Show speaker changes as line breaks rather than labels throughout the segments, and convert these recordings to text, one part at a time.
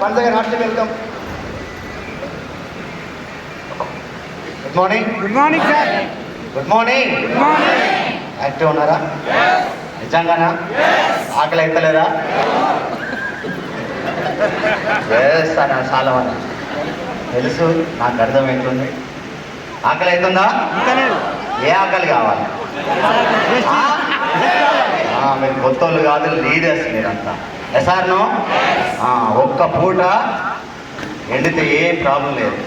Once again heartly welcome. Good morning.
Good morning sir.
Good morning.
Good morning.
Active ఉన్నారా? నిజంగానా? ఆకలి అవుతలేదా? వేస్తాను చాలా మంది తెలుసు, నాకు అర్థమవుతుంది. ఆకలి అవుతుందా? ఏ ఆకలి కావాలి? మీరు కొత్త వాళ్ళు కాదు, లీడర్స్ మీరంతా. ఎసార్నో ఒక్క పూట ఎండితే ఏ ప్రాబ్లం లేదు.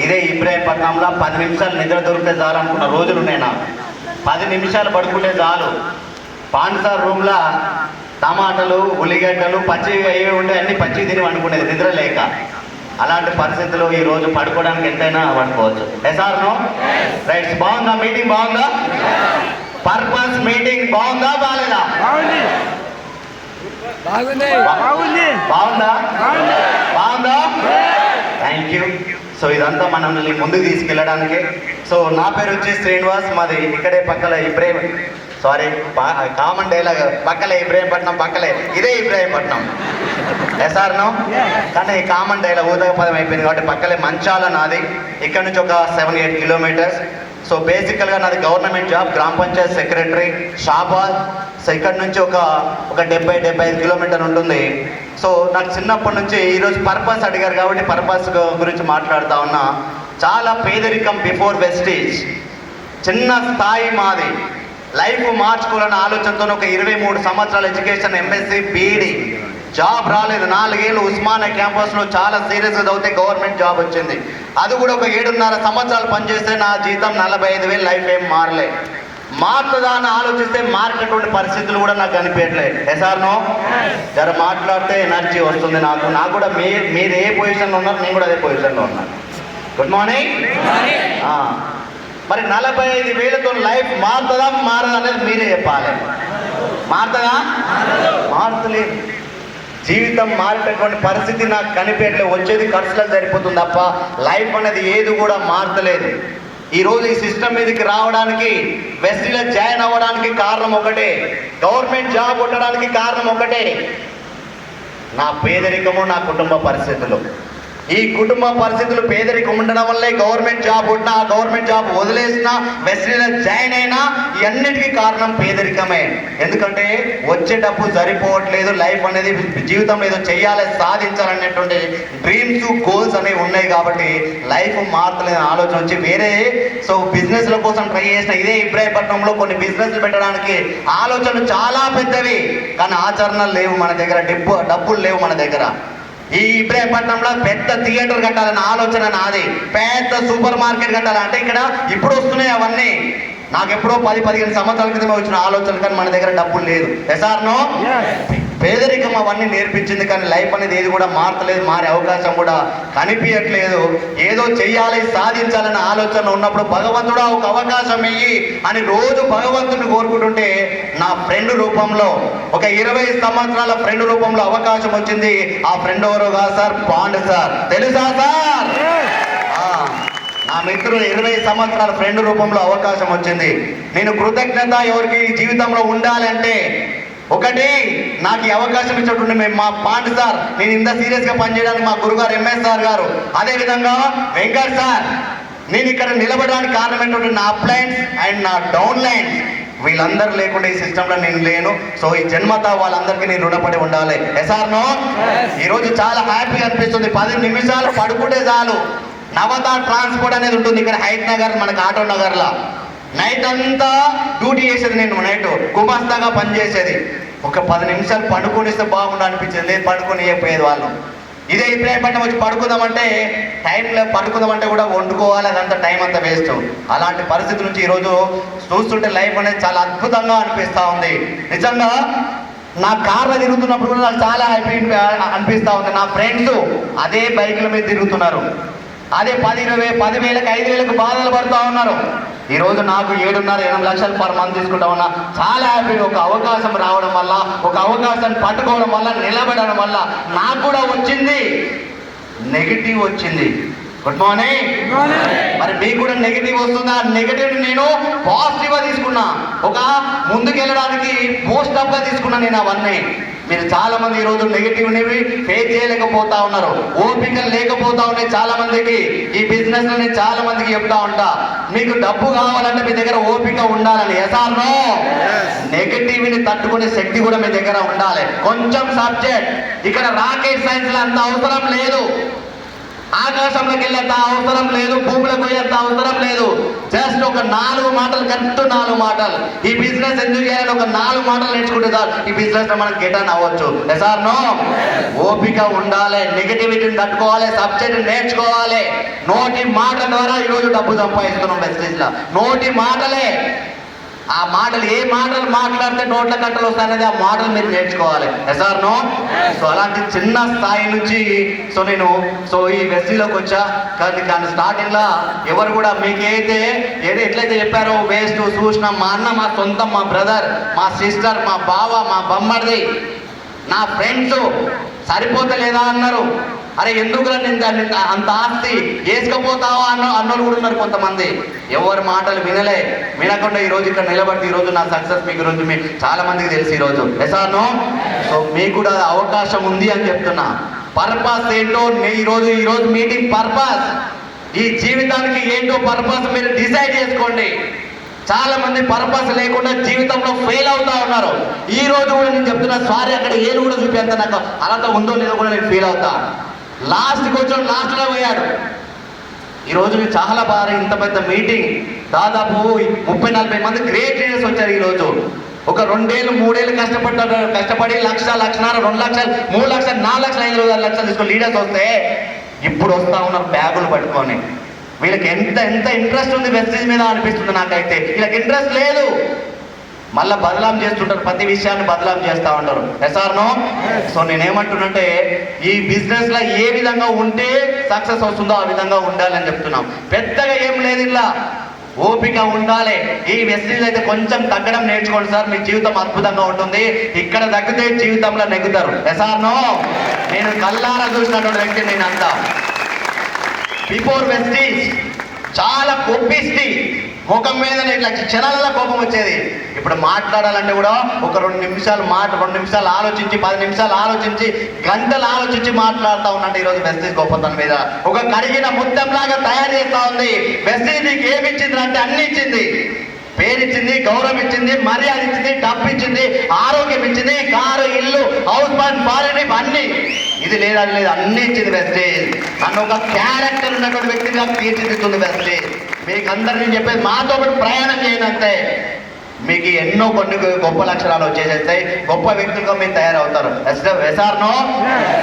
ఇదే ఇబ్రాహీంపట్నంలో 10 నిమిషాలు నిద్ర దొరికితే చాలు అనుకున్న రోజులు ఉన్నాయి నాకు. 10 నిమిషాలు పడుకుంటే చాలు. పాండ్సార్ రూమ్లో టమాటాలు, ఉల్లిగడ్డలు పచ్చివి అవి ఉంటే అన్ని పచ్చివి తిని వండుకునేది నిద్ర లేక. అలాంటి పరిస్థితుల్లో ఈరోజు పడుకోవడానికి ఎంతైనా పడుకోవచ్చు. ఎసార్నో రైట్స్. బాగుందా మీటింగ్? బాగుందా? పర్పస్ మీటింగ్ బాగుందా బాగాలేదా? బాగుందా? బాగుందా? Thank you. సో ఇదంతా మనల్ని ముందుకు తీసుకెళ్ళడానికి. సో నా పేరు వచ్చి శ్రీనివాస్, మాది ఇక్కడే పక్కల కామన్ డైలాగ్, పక్కలే ఇబ్రాహీంపట్నం, పక్కలే ఇదే ఇబ్రాహీంపట్నం. ఎసార్నో కానీ కామన్ డైలాగ్ ఊదక పదం అయిపోయింది కాబట్టి పక్కలే మంచాల నాది. ఇక్కడ నుంచి ఒక 7-8 కిలోమీటర్స్. సో బేసికల్గా నాది గవర్నమెంట్ జాబ్, గ్రామ పంచాయత్ సెక్రటరీ, షాబాద్. సో ఇక్కడ నుంచి ఒక 70-75 కిలోమీటర్ ఉంటుంది. సో నాకు చిన్నప్పటి నుంచి ఈరోజు పర్పస్ అడిగారు కాబట్టి పర్పస్ గురించి మాట్లాడుతూ ఉన్నా. చాలా పేదరికం బిఫోర్ వెస్టేజ్, చిన్న స్థాయి మాది. లైఫ్ మార్చుకోవాలన్న ఆలోచనతో ఒక 23 సంవత్సరాల ఎడ్యుకేషన్, ఎంఎస్సి, బీఈడి, జాబ్ రాలేదు. 4 ఏళ్ళు ఉస్మానియా క్యాంపస్లో చాలా సీరియస్గా చదివితే గవర్నమెంట్ జాబ్ వచ్చింది. అది కూడా ఒక 7.5 సంవత్సరాలు పనిచేస్తే నా జీతం 45,000. లైఫ్ ఏం మారలే. మారుతుందా అని ఆలోచిస్తే మారేటటువంటి పరిస్థితులు కూడా నాకు కనిపించట్లేదు. ఎసార్నో జర మాట్లాడితే ఎనర్జీ వస్తుంది నాకు. నాకు కూడా మీరు ఏ పొజిషన్లో ఉన్నారు, నేను కూడా అదే పొజిషన్లో ఉన్నాను. Good morning. మరి 45,000తో లైఫ్ మారుతుందా మారదా అనేది మీరే చెప్పాలి. మారుతుందా? మారుతలేదు. జీవితం మారేటటువంటి పరిస్థితి నాకు కనిపించట్లేదు. వచ్చేది ఖర్చులకు సరిపోతుంది తప్ప లైఫ్ అనేది ఏది కూడా మారతలేదు. ఈరోజు ఈ సిస్టమ్ మీదకి రావడానికి, వెస్టీలో జాయిన్ అవ్వడానికి కారణం ఒకటే, గవర్నమెంట్ జాబ్ కొట్టడానికి కారణం ఒకటే, నా పేదరికము, నా కుటుంబ పరిస్థితులు. ఈ కుటుంబ పరిస్థితులు, పేదరికం ఉండడం వల్లే గవర్నమెంట్ జాబ్ కొట్టినా, గవర్నమెంట్ జాబ్ వదిలేసినా, వెస్టీలో జాయిన్ అయినా ఇవన్నిటికీ కారణం పేదరికమే. ఎందుకంటే వచ్చే డబ్బు సరిపోవట్లేదు. లైఫ్ అనేది జీవితంలో ఏదో చెయ్యాలి, సాధించాలనేటువంటి డ్రీమ్స్, గోల్స్ అనేవి ఉన్నాయి కాబట్టి లైఫ్ మారతలేని ఆలోచన వచ్చి వేరే బిజినెస్ల కోసం ట్రై చేసిన. ఇదే ఇబ్రాహీంపట్నంలో కొన్ని బిజినెస్లు పెట్టడానికి ఆలోచనలు చాలా పెద్దవి, కానీ ఆచరణలు లేవు మన దగ్గర, డబ్బులు లేవు మన దగ్గర. ఈ ఇబ్రాహీంపట్నంలో పెద్ద థియేటర్ కట్టాలన్న ఆలోచన నాది, పెద్ద సూపర్ మార్కెట్ కట్టాలంటే ఇక్కడ ఇప్పుడు వస్తున్నాయి అవన్నీ. నాకు ఎప్పుడో 10-15 సంవత్సరాల క్రితమే వచ్చిన ఆలోచనలు, కానీ మన దగ్గర డబ్బులు లేదు. ఎసార్నో పేదరికం అవన్నీ నేర్పించింది, కానీ లైఫ్ అనేది ఏది కూడా మారతలేదు, మారే అవకాశం కూడా కనిపించట్లేదు. ఏదో చెయ్యాలి, సాధించాలనే ఆలోచన ఉన్నప్పుడు భగవంతుడా ఒక అవకాశం ఇయ్యి అని రోజు భగవంతుడిని కోరుకుంటుంటే నా ఫ్రెండ్ రూపంలో, ఒక 20 సంవత్సరాల ఫ్రెండ్ రూపంలో అవకాశం వచ్చింది. ఆ ఫ్రెండ్ ఎవరోగా సార్, పాండ్ సార్. తెలుసా సార్? నా మిత్రుడు 20 సంవత్సరాల ఫ్రెండ్ రూపంలో అవకాశం వచ్చింది. నేను కృతజ్ఞత ఎవరికి జీవితంలో ఉండాలంటే ఒకటి, నాకు ఈ అవకాశం ఇచ్చినటువంటి మా పాండ్ సార్, నేను ఇంత సీరియస్గా పనిచేయడానికి మా గురుగారు ఎంఎస్ సార్ గారు, అదేవిధంగా వెంకట్ సార్. నేను ఇక్కడ నిలబడడానికి కారణం ఏంటంటే నా అప్లైన్స్ అండ్ నా డౌన్ లైన్స్, వీళ్ళందరూ లేకుండా ఈ సిస్టంలో నేను లేను. సో ఈ జన్మత వాళ్ళందరికీ నేను రుణపడి ఉండాలి. ఎసార్నో ఈరోజు చాలా హ్యాపీగా అనిపిస్తుంది. 10 నిమిషాలు పడుకుంటే చాలు. నవత ట్రాన్స్పోర్ట్ అనేది ఉంటుంది ఇక్కడ హైత్ నగర్, మనకి ఆటో నగర్లో. నైట్ అంతా డ్యూటీ చేసేది, నేను నైట్ గుమాస్తాగా పనిచేసేది. ఒక 10 నిమిషాలు పడుకొనిస్తే బాగుండు అనిపించేది, లేదు పడుకొని పోయేది వాళ్ళు. ఇదే ఇబ్రాహీంపట్నం వచ్చి పడుకుందామంటే టైంలో పడుకుందామంటే కూడా వండుకోవాలి, అదంతా టైం అంతా వేస్ట్. అలాంటి పరిస్థితి నుంచి ఈరోజు చూస్తుంటే లైఫ్ అనేది చాలా అద్భుతంగా అనిపిస్తూ ఉంది. నిజంగా నా కార్లో తిరుగుతున్నప్పుడు కూడా నాకు చాలా హ్యాపీ అనిపిస్తూ ఉంది. నా ఫ్రెండ్స్ అదే బైకుల మీద తిరుగుతున్నారు, అదే 10,000, 10,000, 5,000 బాధలు పడుతూ ఉన్నారు. ఈరోజు నాకు 7.5-8 లక్షలు పర్ మంత్ తీసుకుంటా ఉన్నా. చాలా హ్యాపీ. ఒక అవకాశం రావడం వల్ల, ఒక అవకాశాన్ని పట్టుకోవడం వల్ల, నిలబడడం వల్ల నాకు కూడా వచ్చింది, నెగిటివ్ వచ్చింది. Good morning. మరి మీకు కూడా నెగిటివ్ వస్తుందా? నెగిటివ్ నేను పాజిటివ్గా తీసుకున్నా, ఒక ముందుకు వెళ్ళడానికి పోస్ట్ అప్గా తీసుకున్నా నేను అవన్నీ. మీరు చాలా మంది ఈరోజు నెగిటివ్ని ఫేస్ చేయలేకపోతా ఉన్నారు, ఓపిక లేకపోతా ఉన్నాయి చాలా మందికి. ఈ బిజినెస్ లో నేను చాలా మందికి చెప్తా ఉంటా, మీకు డబ్బు కావాలంటే మీ దగ్గర ఓపిక ఉండాలని. ఎసార్నో నెగిటివ్ని తట్టుకునే శక్తి కూడా మీ దగ్గర ఉండాలి. కొంచెం సబ్జెక్ట్ ఇక్కడ రాకెట్ సైన్స్ లో అంత అవసరం లేదు, ఆకాశంలోకి వెళ్ళేంత అవసరం లేదు, భూమిలోకి పోయేంత అవసరం లేదు. జస్ట్ ఒక 4 మాటలు, కరెక్ట్ 4 మాటలు. ఈ బిజినెస్ ఎందుకు చేయాలని ఒక 4 మాటలు నేర్చుకుంటే సార్ ఈ బిజినెస్ లో మనం గెట్ ఆన్ అవ్వచ్చు. సార్ నో ఓపిక ఉండాలి, నెగిటివిటీని తట్టుకోవాలి, సబ్జెక్ట్ నేర్చుకోవాలి. నోటి మాట ద్వారా ఈరోజు డబ్బు సంపాదిస్తున్నాం బిజినెస్ లో. నోటి మాటలే, ఆ మాటలు ఏ మాటలు మాట్లాడితే నోట్ల కట్టలు వస్తాయనేది ఆ మాటలు మీరు నేర్చుకోవాలి. సార్ నో సో అలాంటి చిన్న స్థాయి నుంచి నేను ఈ వెస్టీలోకి వచ్చా. కానీ స్టార్టింగ్ లా ఎవరు కూడా మీకైతే ఎట్లయితే చెప్పారో వేస్ట్ చూసిన మా అన్న, మా సొంతం, మా బ్రదర్, మా సిస్టర్, మా బావ, మా బొమ్మడిది, నా ఫ్రెండ్స్ సరిపోతలేదా అన్నారు. అరే ఎందుకురా నేను దాన్ని అంత ఆస్తి వేసుకపోతావా అన్నోళ్ళు కూడా ఉన్నారు కొంతమంది. ఎవరి మాటలు వినకుండా ఈరోజు ఇక్కడ నిలబడి ఈరోజు నా సక్సెస్ మీకు ఈరోజు మీకు చాలా మందికి తెలుసు ఈరోజు. ఎసాను సో మీకు కూడా అవకాశం ఉంది అని చెప్తున్నా. పర్పస్ ఏంటో ఈరోజు మీటింగ్ పర్పస్, ఈ జీవితానికి ఏంటో పర్పస్ మీరు డిసైడ్ చేసుకోండి. చాలా మంది పర్పస్ లేకుండా జీవితంలో ఫెయిల్ అవుతా ఉన్నారు. ఈ రోజు కూడా నేను చెప్తున్నా, సారీ అక్కడ ఏలు కూడా చూపేంత నాకు అలా ఉందో లేదో కూడా నేను ఫీల్ అవుతా. లాస్ట్కి వచ్చాడు, లాస్ట్లో పోయాడు. ఈరోజు చాలా బాగా ఇంత పెద్ద మీటింగ్, దాదాపు 30-40 మంది గ్రేట్ లీడర్స్ వచ్చారు. ఈరోజు ఒక 2 ఏళ్ళు 3 ఏళ్ళు కష్టపడి 1 లక్ష, 1.5 2 లక్షలు 3 లక్షలు 4 లక్షలు 5 లక్షలు తీసుకొని లీడర్స్ వస్తే ఇప్పుడు వస్తా ఉన్నారు బ్యాగులు పట్టుకొని. వీళ్ళకి ఎంత ఇంట్రెస్ట్ ఉంది వెస్టీజ్ మీద అనిపిస్తుంది నాకైతే. వీళ్ళకి ఇంట్రెస్ట్ లేదు, మళ్ళీ బదలాం చేస్తుంటారు, ప్రతి విషయాన్ని బదలాం చేస్తూ ఉంటారు. ఎస్ఆర్నో సో నేనేమంటున్నంటే ఈ బిజినెస్ లో ఏ విధంగా ఉంటే సక్సెస్ వస్తుందో ఆ విధంగా ఉండాలని చెప్తున్నాం. పెద్దగా ఏం లేదు, ఇలా ఓపిక ఉండాలి. ఈ వెస్టీజ్ అయితే కొంచెం తగ్గడం నేర్చుకోండి సార్, మీ జీవితం అద్భుతంగా ఉంటుంది. ఇక్కడ తగ్గితే జీవితంలో నెగ్గుతారు. ఎస్ఆర్నో నేను కల్లారా చూసినటువంటి వ్యక్తి. నేను అంతా బిఫోర్ వెస్టీజ్ చాలా కోపిస్టి, ముఖం మీద ఇట్లా క్షణాలలో కోపం వచ్చేది. ఇప్పుడు మాట్లాడాలంటే కూడా ఒక 2 నిమిషాలు 2 నిమిషాలు ఆలోచించి, 10 నిమిషాలు ఆలోచించి, గంటలు ఆలోచించి మాట్లాడుతూ ఉన్నట్టు ఈరోజు వెస్టీజ్ గొప్పతనం మీద ఒక కడిగిన ముత్యంలాగా తయారు చేస్తూ ఉంది. వెస్టీజ్ నీకు ఏమి ఇచ్చింది అంటే అన్ని ఇచ్చింది. పేరిచ్చింది, గౌరవం ఇచ్చింది, మర్యాద ఇచ్చింది, డబ్బు ఇచ్చింది, ఆరోగ్యం ఇచ్చింది, కారు, ఇల్లు, హౌస్ బాండ్, ఫారెన్, అన్ని. ఇది లేదని లేదు, అన్ని ఇచ్చింది వెస్టీజ్. నన్ను ఒక క్యారెక్టర్ ఉన్నటువంటి వ్యక్తిగా తీర్చిదిద్దుతుంది వెస్టీజ్. మీకు అందరినీ చెప్పేది, మాతో పాటు ప్రయాణం చేయండి అంతే. మీకు ఎన్నో కొన్ని గొప్ప లక్షణాలు వచ్చేసేస్తాయి, గొప్ప వ్యక్తులుగా మీరు తయారవుతారు. ఎస్ఆర్నో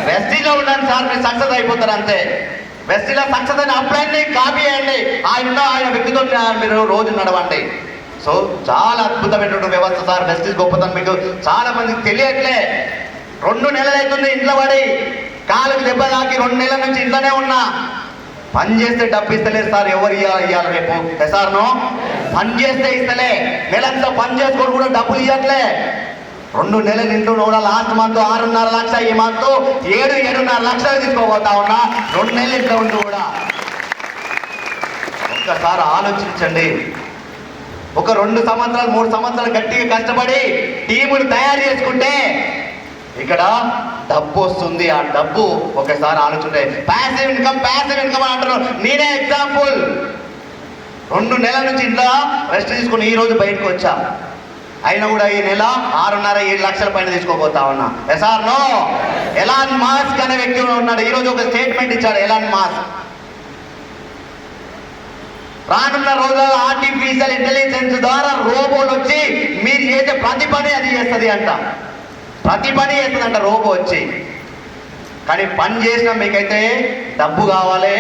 వెస్టీజ్లో ఉండండి సార్, మీరు సక్సెస్ అయిపోతారు అంతే. వెస్టీజ్లో సక్సెస్ అయిన అప్లైని కాపీ చేయండి, ఆయన వ్యక్తితో మీరు రోజు నడవండి. సో చాలా అద్భుతమైనటువంటి వ్యవస్థ సార్ వెస్టీజ్ గొప్పతనం మీకు చాలా మందికి తెలియట్లే. 2 నెలలు అవుతుంది ఇంట్లో పడి, కాలుకి దెబ్బ తాకి 2 నెలల నుంచి ఇంట్లోనే ఉన్నా. పని చేస్తే డబ్బు ఇస్తలేదు సార్, ఎవరు ఇవ్వాలి రేపు? ఎస్ఆర్నో పని చేస్తే ఇస్తలే, నెలంతా పని చేసుకొని కూడా డబ్బులు ఇవ్వట్లే. 2 నెలలు ఇంట్లో కూడా లాస్ట్ మంత్ 6.5 లక్షలు, ఈ మంత్ 7.5 లక్షలు తీసుకోబోతా ఉన్నా. 2 నెలలు ఇంట్లో ఉంటూ కూడా ఒక్కసారి ఆలోచించండి. ఒక 2 సంవత్సరాలు 3 సంవత్సరాలు గట్టిగా కష్టపడి టీములు తయారు చేసుకుంటే ఇక్కడ డబ్బు వస్తుంది. ఆ డబ్బు ఒకసారి ఆలోచించే ప్యాసివ్ ఇన్కమ్ అంటారు. నేనే ఎగ్జాంపుల్. 2 నెలల నుంచి ఇంట్లో రెస్ట్ తీసుకుని ఈ రోజు బయటకు వచ్చా. అయినా కూడా ఈ నెల 6.5-7 లక్షల పైన తీసుకోబోతా ఉన్నా. ఎస్ఆర్నో ఎలాన్ మాస్క్ అనే వ్యక్తి ఉన్నాడు. ఈరోజు ఒక స్టేట్మెంట్ ఇచ్చాడు ఎలాన్ మాస్క్. రానున్న రోజుల్లో ఆర్టిఫిషియల్ ఇంటెలిజెన్స్ ద్వారా రోబోలు వచ్చి మీరు చేసే ప్రతి పని అది చేస్తుంది అంట. ప్రతి పని చేస్తుందంట రోబో వచ్చి. కానీ పని చేసిన మీకైతే డబ్బు కావాలి,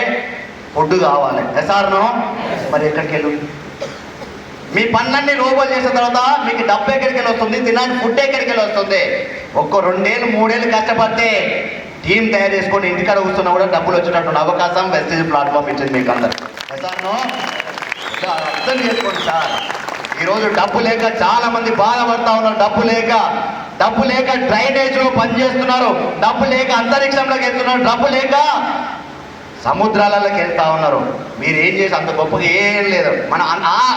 ఫుడ్ కావాలి. ఎస్ఆర్నో మరి ఎక్కడికి వెళ్ళు? మీ పనులన్నీ రోబోలు చేసిన తర్వాత మీకు డబ్బు ఎక్కడికి వెళ్ళి వస్తుంది, తినడానికి ఫుడ్ ఎక్కడికి వెళ్ళి వస్తుంది? 1 2 ఏళ్ళు 3 ఏళ్ళు కష్టపడితే టీం తయారు చేసుకొని ఇంటికాడ కూర్చున్నా కూడా డబ్బులు వచ్చేటటువంటి అవకాశం వెస్టీజ్ ప్లాట్ఫామ్ ఇచ్చింది మీకు అందరు. ఎస్ఆర్నో అర్థం చేసుకోండి సార్. ఈరోజు డబ్బు లేక చాలా మంది బాధపడతా ఉన్నారు. డబ్బు లేక డ్రైనేజ్ లో పనిచేస్తున్నారు, డబ్బు లేక అంతరిక్షంలోకి వెళ్తున్నారు, డబ్బు లేక సముద్రాలలోకి వెళ్తా ఉన్నారు. మీరు ఏం చేసి అంత గొప్పగా ఏం లేదు. మనం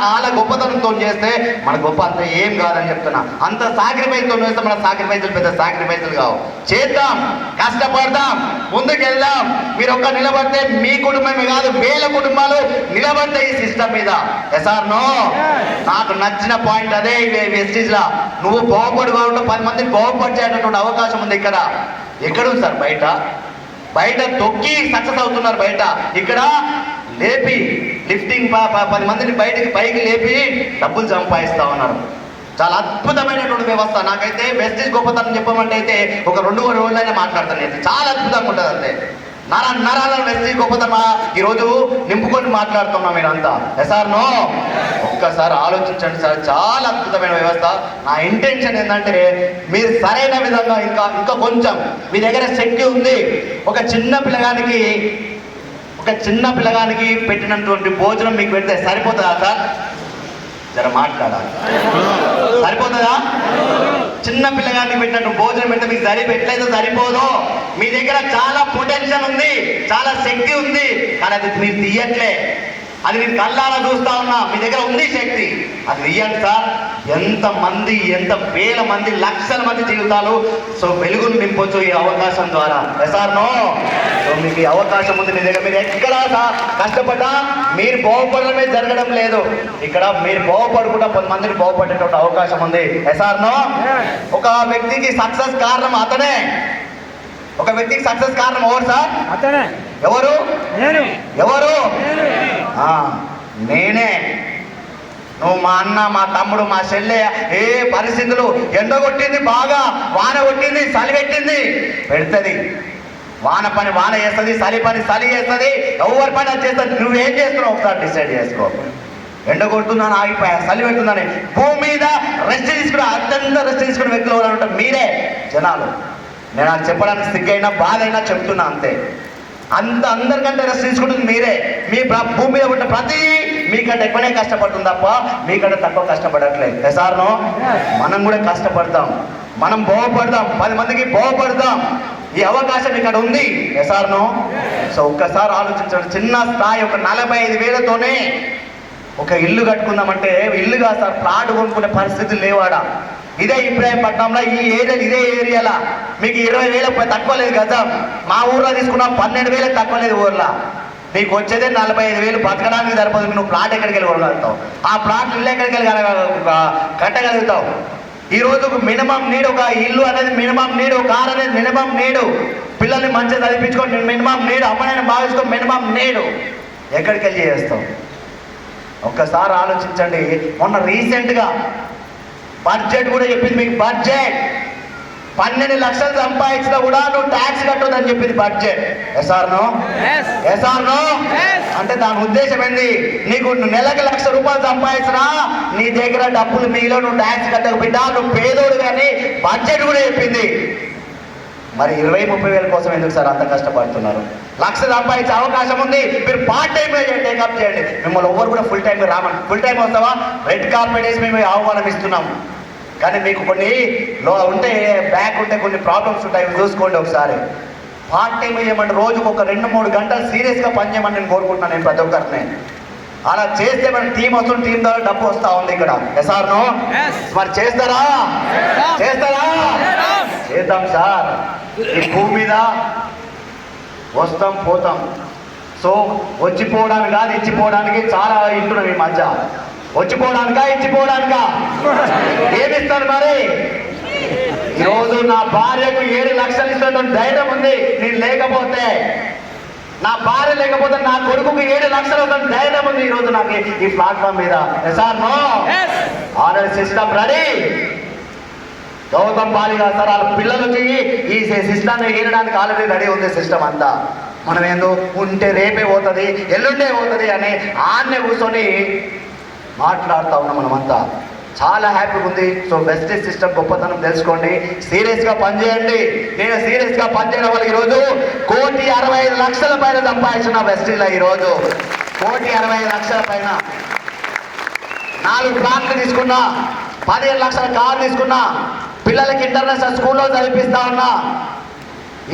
వాళ్ళ గొప్పతనంతో చేస్తే మన గొప్ప అంత ఏం కాదని చెప్తున్నా. అంత సాక్రిఫైస్తో చేస్తే మన సాక్రిఫైజులు పెద్ద సాక్రిఫైజులు కావు. చేద్దాం, కష్టపడదాం, ముందుకెళ్దాం. మీరు ఒక్క నిలబడితే మీ కుటుంబమే కాదు, వేల కుటుంబాలు నిలబడతాయి ఈ సిస్టమ్ మీద. SR no? నాకు నచ్చిన పాయింట్ అదే. వెస్టీజ్లా నువ్వు బాగుపడుగా 10 మందిని బాగుపరిచేటటువంటి అవకాశం ఉంది. ఇక్కడ ఎక్కడుంది సార్? బయట తొక్కి సక్సెస్ అవుతున్నారు. బయట ఇక్కడ లేపి లిఫ్టింగ్ 10 మందిని పైకి లేపి డబ్బులు సంపాదిస్తా ఉన్నారు. చాలా అద్భుతమైనటువంటి వ్యవస్థ. నాకైతే వెస్టీజ్ గొప్పతనం చెప్పమంటే అయితే ఒక 2 రోజులైనా మాట్లాడతాను. అయితే చాలా అద్భుతంగా ఉంటుంది. అంతే నరాల వెస్టీజ్ గొప్పతనమా ఈరోజు నింపుకొని మాట్లాడుతున్నాం మీరంతా. Yes or no? ఒక్కసారి ఆలోచించండి సార్. చాలా అద్భుతమైన వ్యవస్థ. నా ఇంటెన్షన్ ఏంటంటే మీరు సరైన విధంగా ఇంకా కొంచెం మీ దగ్గర శక్తి ఉంది. ఒక చిన్న పిల్లగానికి పెట్టినటువంటి భోజనం మీకు పెడితే సరిపోతుందా సార్? జర మాట్లాడాలి. సరిపోతుందా? చిన్న పిల్లగానికి పెట్టినట్టు భోజనం పెడితే మీకు ఎట్లయితే సరిపోదు. మీ దగ్గర చాలా పొటెన్షియల్ ఉంది, చాలా శక్తి ఉంది, కానీ అది మీరు తీయట్లే. అది నేను కళ్ళారా చూస్తా ఉన్నా. మీ దగ్గర ఉంది శక్తి, అది తీయండి సార్. ఎంత వేల మంది, లక్షల మంది జీవితాలు వెలుగును నింపొచ్చు ఈ అవకాశం ద్వారా. Yes or no? మీకు ఈ అవకాశం ఉంది మీ దగ్గర. మీరు ఎక్కడ కష్టపడ్డా మీరు బాగుపడడమే జరగడం లేదు. ఇక్కడ మీరు బాగుపడకుండా 10 మందిని బాగుపడేటువంటి అవకాశం ఉంది. Yes or no? ఒక వ్యక్తికి సక్సెస్ కారణం అతనే. ఒక వ్యక్తికి సక్సెస్ కారణం ఎవరు సార్? అతనే. ఎవరు? ఎవరు? నేనే. నువ్వు మా అన్న, మా తమ్ముడు, మా చెల్లె ఏ పరిస్థితులు, ఎండ కొట్టింది, బాగా వాన కొట్టింది, చలి పెట్టింది, పెడుతుంది. వాన పని వాన చేస్తుంది, చలి పని చలి చేస్తుంది, ఎవరి పని అది చేస్తుంది. నువ్వేం చేస్తున్నావు ఒకసారి డిసైడ్ చేసుకో. ఎండ కొడుతుందని ఆగిపోయా, చలి పెడుతుందని భూమి మీద రెస్ట్ తీసుకుని అత్యంత రెస్ట్ తీసుకునే వ్యక్తులు ఎవరు ఉంటారు? మీరే జనాలు. నేను నాకు చెప్పడానికి సిగ్గైనా బాధ అయినా చెప్తున్నా అంతే. అందరికంటే రెస్ట్ తీసుకుంటుంది మీరే. మీ భూమి మీద ఉన్న ప్రతి మీకంటే ఎక్కువనే కష్టపడుతుంది తప్ప మీకంటే తక్కువ కష్టపడట్లేదు. SR no? మనం కూడా కష్టపడతాం, మనం బాగుపడదాం, 10 మందికి బాగుపడదాం. ఈ అవకాశం ఇక్కడ ఉంది. Yes or no? సో ఒక్కసారి ఆలోచించండి. చిన్న స్థాయి ఒక 45,000తోనే ఒక ఇల్లు కట్టుకుందామంటే ఇల్లు కాదు సార్, ప్లాట్ కొనుక్కునే పరిస్థితి లేవాడా. ఇదే ఇబ్రాహీంపట్నంలో ఇదే ఏరియాలో మీకు 20,000 తక్కువ లేదు కదా. మా ఊర్లో తీసుకున్నా 12,000 తక్కువ లేదు ఊర్లో. నీకు వచ్చేదే 45,000 బతకడానికి సరిపోదు. నువ్వు ప్లాట్ ఎక్కడికి వెళ్ళి కొనగలుగుతావు? ఆ ప్లాట్ ఇల్లు ఎక్కడికి వెళ్ళి కట్టగలుగుతావు? ఈ రోజు మినిమం నీడ్ ఒక ఇల్లు అనేది మినిమం నీడ్, ఒక కార్ అనేది మినిమం నీడు, పిల్లల్ని మంచిగా చదివించుకొని మినిమం నీడు, అమ్మని భావించుకో మినిమం నీడు. ఎక్కడికి వెళ్ళి చేస్తావు? ఒక్కసారి ఆలోచించండి. మొన్న రీసెంట్గా బడ్జెట్ కూడా చెప్పింది మీకు. బడ్జెట్ 12 లక్షలు సంపాదించినా కూడా నువ్వు ట్యాక్స్ కట్టొద్దని చెప్పింది budget. Yes or no? Yes or no? అంటే దాని ఉద్దేశం ఏంది? నీకు నెలకి ₹1,00,000 సంపాదించినా నీ దగ్గర డబ్బులు మీలో నువ్వు ట్యాక్స్ కట్టక బిడ్డా, నువ్వు పేదోడు కానీ బడ్జెట్ కూడా చెప్పింది. మరి 20-30 కోసం ఎందుకు సార్ అంత కష్టపడుతున్నారు? 1,00,000 సంపాదించే అవకాశం ఉంది. మీరు పార్ట్ టైం టేకప్ చేయండి. మిమ్మల్ని ఎవరు కూడా ఫుల్ టైం రామని. ఫుల్ టైం వస్తావా? రెడ్ కార్పెట్ వేసి మేము ఆహ్వానం ఇస్తున్నాం. కానీ మీకు కొన్ని ఉంటే బ్యాక్ ఉంటే కొన్ని ప్రాబ్లమ్స్ ఉంటాయి, చూసుకోండి ఒకసారి. పార్ట్ టైం చేయమంటే రోజుకు ఒక 2-3 గంటలు సీరియస్గా పనిచేయమని నేను కోరుకుంటున్నాను. నేను ప్రతి ఒక్కరిని అలా చేస్తే మన టీం వస్తుంది, టీం ద్వారా డబ్బు వస్తూ ఉంది ఇక్కడ. Yes or no? మరి చేస్తారా? చేద్దాం సార్. ఈ భూమి మీద వస్తాం పోతాం. సో వచ్చిపోవడానికి కాదు, ఇచ్చిపోవడానికి చాలా ఇంటున్నాం ఈ మధ్య. వచ్చిపోవడానికా ఇచ్చిపోవడానికా? ఏమిస్తాను మరి? ఈరోజు నా భార్యకు 7 లక్షలు ఇస్తున్న ధైర్యం ఉంది. నేను లేకపోతే, నా భార్య లేకపోతే నా కొడుకుకి 7 లక్షలు ఇస్తున్న ధైర్యం ఉంది ఈరోజు నాకు ఈ ప్లాట్ఫామ్ మీద. SR no? Already system ready. Gautam Baliga sir వాళ్ళ పిల్లలకి ఈ సిస్టాన్ని ఏరడానికి ఆల్రెడీ రెడీ ఉంది సిస్టమ్ అంతా. మనం ఏందో ఉంటే రేపే పోతుంది, ఎల్లుండే పోతుంది అని ఆన్నే కూర్చొని మాట్లాడుతూ ఉన్నాం మనమంతా. చాలా హ్యాపీగా ఉంది. సో వెస్టీజ్ సిస్టమ్ గొప్పతనం తెలుసుకోండి, సీరియస్గా పనిచేయండి. నేను సీరియస్గా పనిచేయడం వల్ల ఈరోజు 1,65,00,000 పైన సంపాదించిన వెస్టీజ్లో. ఈరోజు 1,65,00,000 పైన 4 ప్లాట్లు తీసుకున్నా, 15 లక్షల కారు తీసుకున్నా, పిల్లలకి ఇంటర్నేషనల్ స్కూల్లో చదివిస్తా ఉన్నా.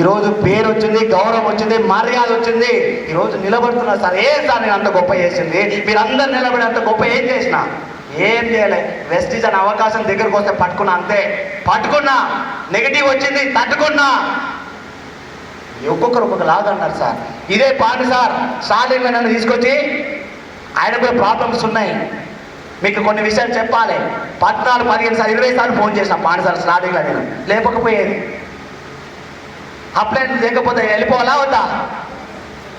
ఈరోజు పేరు వచ్చింది, గౌరవం వచ్చింది, మర్యాద వచ్చింది. ఈరోజు నిలబడుతున్నా సార్. సార్ నేను అంత గొప్ప చేసింది, మీరు అందరు నిలబడి అంత గొప్ప ఏం చేసిన? ఏం చేయలే. వెస్టీజ్ అనే అవకాశం దగ్గరకు వస్తే పట్టుకున్నా, అంతే. పట్టుకున్నా, నెగిటివ్ వచ్చింది, తట్టుకున్నా. ఒక్కొక్కరు ఒక్కొక్క లాగా అన్నారు సార్. ఇదే పాండు సార్ స్టార్టింగ్లో నన్ను తీసుకొచ్చి, ఆయన కూడా ప్రాబ్లమ్స్ ఉన్నాయి, మీకు కొన్ని విషయాలు చెప్పాలి. 14, 15 సార్లు 20 సార్లు ఫోన్ చేసిన పాండు సార్ స్టార్టింగ్లో. నేను లేపకపోయేది. అప్లై లేకపోతే వెళ్ళిపోవాలా వద్దా?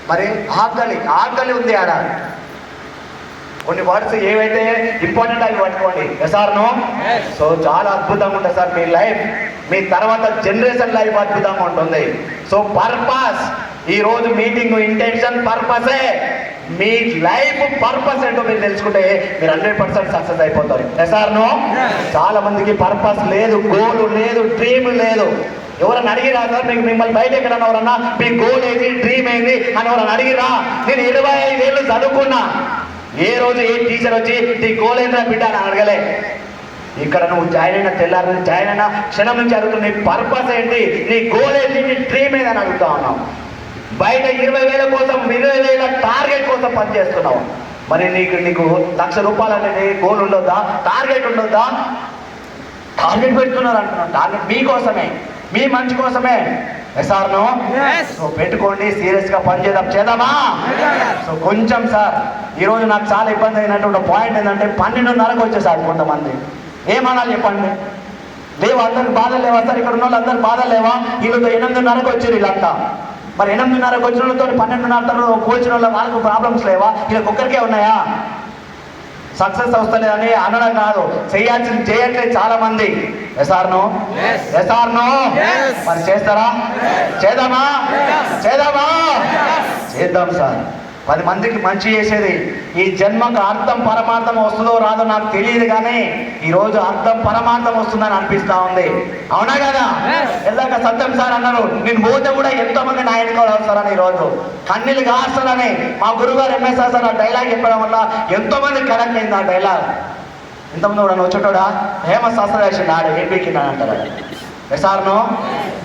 మరి ఆకలి ఉంది ఆడ. కొన్ని వర్డ్స్ ఏవైతే ఇంపార్టెంట్ అవి పట్టుకోండి. Sir no. సో చాలా అద్భుతంగా ఉంటుంది సార్ మీ లైఫ్. మీ తర్వాత జనరేషన్ లైఫ్ అద్భుతంగా ఉంటుంది. సో పర్పస్, ఈరోజు మీటింగ్ ఇంటెన్షన్ పర్పసే. మీ లైఫ్ పర్పస్ ఏంటో మీరు తెలుసుకుంటే మీరు 100% సక్సెస్ అయిపోతారు. Sir no. చాలా మందికి పర్పస్ లేదు, గోల్ లేదు, డ్రీమ్ లేదు. ఎవరన్నా అడిగిరా సార్ మీకు, మిమ్మల్ని బయట ఎక్కడన్నా ఎవరన్నా మీ గోల్ ఏది, డ్రీమ్ ఏంది అని ఎవరన్నా అడిగిరా? నేను 25 ఏళ్ళు చదువుకున్నా. ఏ రోజు ఏ టీచర్ వచ్చి నీ గోల్ ఏంటా బిడ్డ అని అడగలే. ఇక్కడ నువ్వు జాయిన్ అయిన క్షణం నుంచి అడుగుతున్న నీ పర్పస్ ఏంటి, నీ గోల్ ఏంటి, నీ డ్రీమ్ ఏదని అడుగుతా ఉన్నావు. బయట 20,000 కోసం, 20,000 టార్గెట్ కోసం పనిచేస్తున్నావు. మరి నీకు ₹1,00,000 అనేది గోల్ ఉండొద్దా? టార్గెట్ ఉండొద్దా? టార్గెట్ పెడుతున్నారు అంటున్నాను. టార్గెట్ మీకోసమే, మీ మంచి కోసమే. ఎస్ఆర్ను సో పెట్టుకోండి, సీరియస్గా చేద్దామా? సో కొంచెం సార్ ఈరోజు నాకు చాలా ఇబ్బంది అయినటువంటి పాయింట్ ఏంటంటే 12:30కు వచ్చేసారు కొంతమంది. ఏమనాలి చెప్పండి? లేవు, అందరికి బాధలు లేవా సార్? ఇక్కడ ఉన్న వాళ్ళు అందరికి బాధలు లేవా? వీళ్ళతో 8:30కు వచ్చారు వీళ్ళంతా. మరి 8:30కు వచ్చిన వాళ్ళతో 12:30 పోల్చిన వాళ్ళకు ప్రాబ్లమ్స్ లేవా? వీళ్ళకి ఒక్కరికే ఉన్నాయా? సక్సెస్ వస్తలేదని అనడం కాదు, చేయాల్సింది చేయట్లేదు చాలా మంది. ఎస్ఆర్ను మరి చేస్తారా? చేద్దామా? చేద్దాం సార్. 10 మందికి మంచి చేసేది. ఈ జన్మకు అర్థం పరమార్థం వస్తుందో రాదో నాకు తెలియదు, కానీ ఈరోజు అర్థం పరమార్థం వస్తుందని అనిపిస్తా ఉంది. అవునా కదా? ఇందాక సత్యం సార్ అన్నారు, నేను పోతే కూడా ఎంతో మంది నా ఎన్నికలు వస్తారని. ఈరోజు కన్నీళ్ళు కాస్తారని మా గురుగారు ఎంఎస్ఆర్ సార్ ఆ డైలాగ్ చెప్పడం వల్ల ఎంతో మంది కనెక్ట్ అయింది ఆ డైలాగ్. ఇంతమంది కూడా వచ్చేటోడా ఫేమస్ శాస్త్రవేషన్ ఆడు ఏపీకి అంటారు. ఎస్ఆర్ను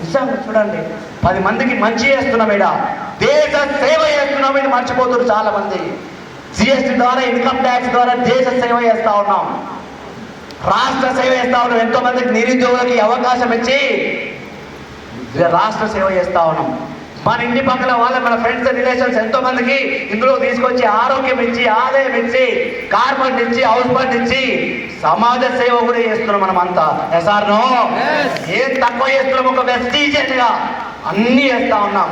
నిజంగా చూడండి, 10 మందికి మంచి చేస్తున్నాం, ఇడ దేశ సేవ చేస్తున్నాం. ఇది మర్చిపోతున్నారు చాలా మంది. జిఎస్టీ ద్వారా, ఇన్కమ్ ట్యాక్స్ ద్వారా దేశ సేవ చేస్తా ఉన్నాం, రాష్ట్ర సేవ చేస్తా ఉన్నాం. ఎంతో మందికి నిరుద్యోగులకి అవకాశం ఇచ్చి రాష్ట్ర సేవ చేస్తా ఉన్నాం. మన ఇంటి పక్కల వాళ్ళ, మన ఫ్రెండ్స్ రిలేషన్స్ ఎంతో మందికి ఇందులో తీసుకొచ్చి ఆరోగ్యం ఇచ్చి, ఆదాయం ఇచ్చి, కార్ బండ్ ఇచ్చి, హౌస్ బండ్ ఇచ్చి సమాజ సేవ కూడా చేస్తున్నాం మనం అంతా. ఎస్ఆర్ను ఏం తక్కువ చేస్తున్నాం? ఒక వెస్టీజియస్గా అన్నీ చేస్తా ఉన్నాం.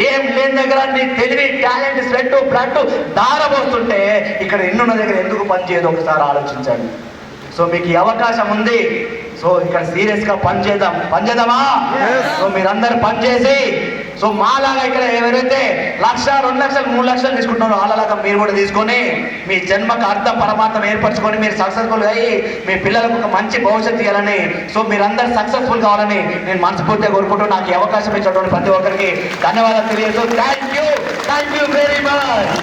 ఏం లేని దగ్గర నీ తెలివి, టాలెంట్, స్వెట్, బ్లడ్ దారబోస్తుంటే ఇక్కడ ఎన్నున్న దగ్గర ఎందుకు పనిచేయదు ఒకసారి ఆలోచించండి. సో మీకు ఈ అవకాశం ఉంది. సో ఇక్కడ సీరియస్గా పనిచేద్దామా? సో మీరందరూ పనిచేసి, సో మాలాగా ఇక్కడ ఎవరైతే 1,00,000, 2,00,000, 3,00,000 తీసుకుంటున్నారో వాళ్ళలాగా మీరు కూడా తీసుకొని మీ జన్మకు అర్థం పరమార్థం ఏర్పరచుకొని మీరు సక్సెస్ఫుల్ అయ్యి మీ పిల్లలకు ఒక మంచి భవిష్యత్తు ఇవ్వాలని, సో మీరందరూ సక్సెస్ఫుల్ కావాలని నేను మనస్ఫూర్తిగా కోరుకుంటూ నాకు ఈ అవకాశం ఇచ్చినటువంటి ప్రతి ఒక్కరికి ధన్యవాదాలు తెలియజేస్తూ థ్యాంక్ యూ వెరీ మచ్.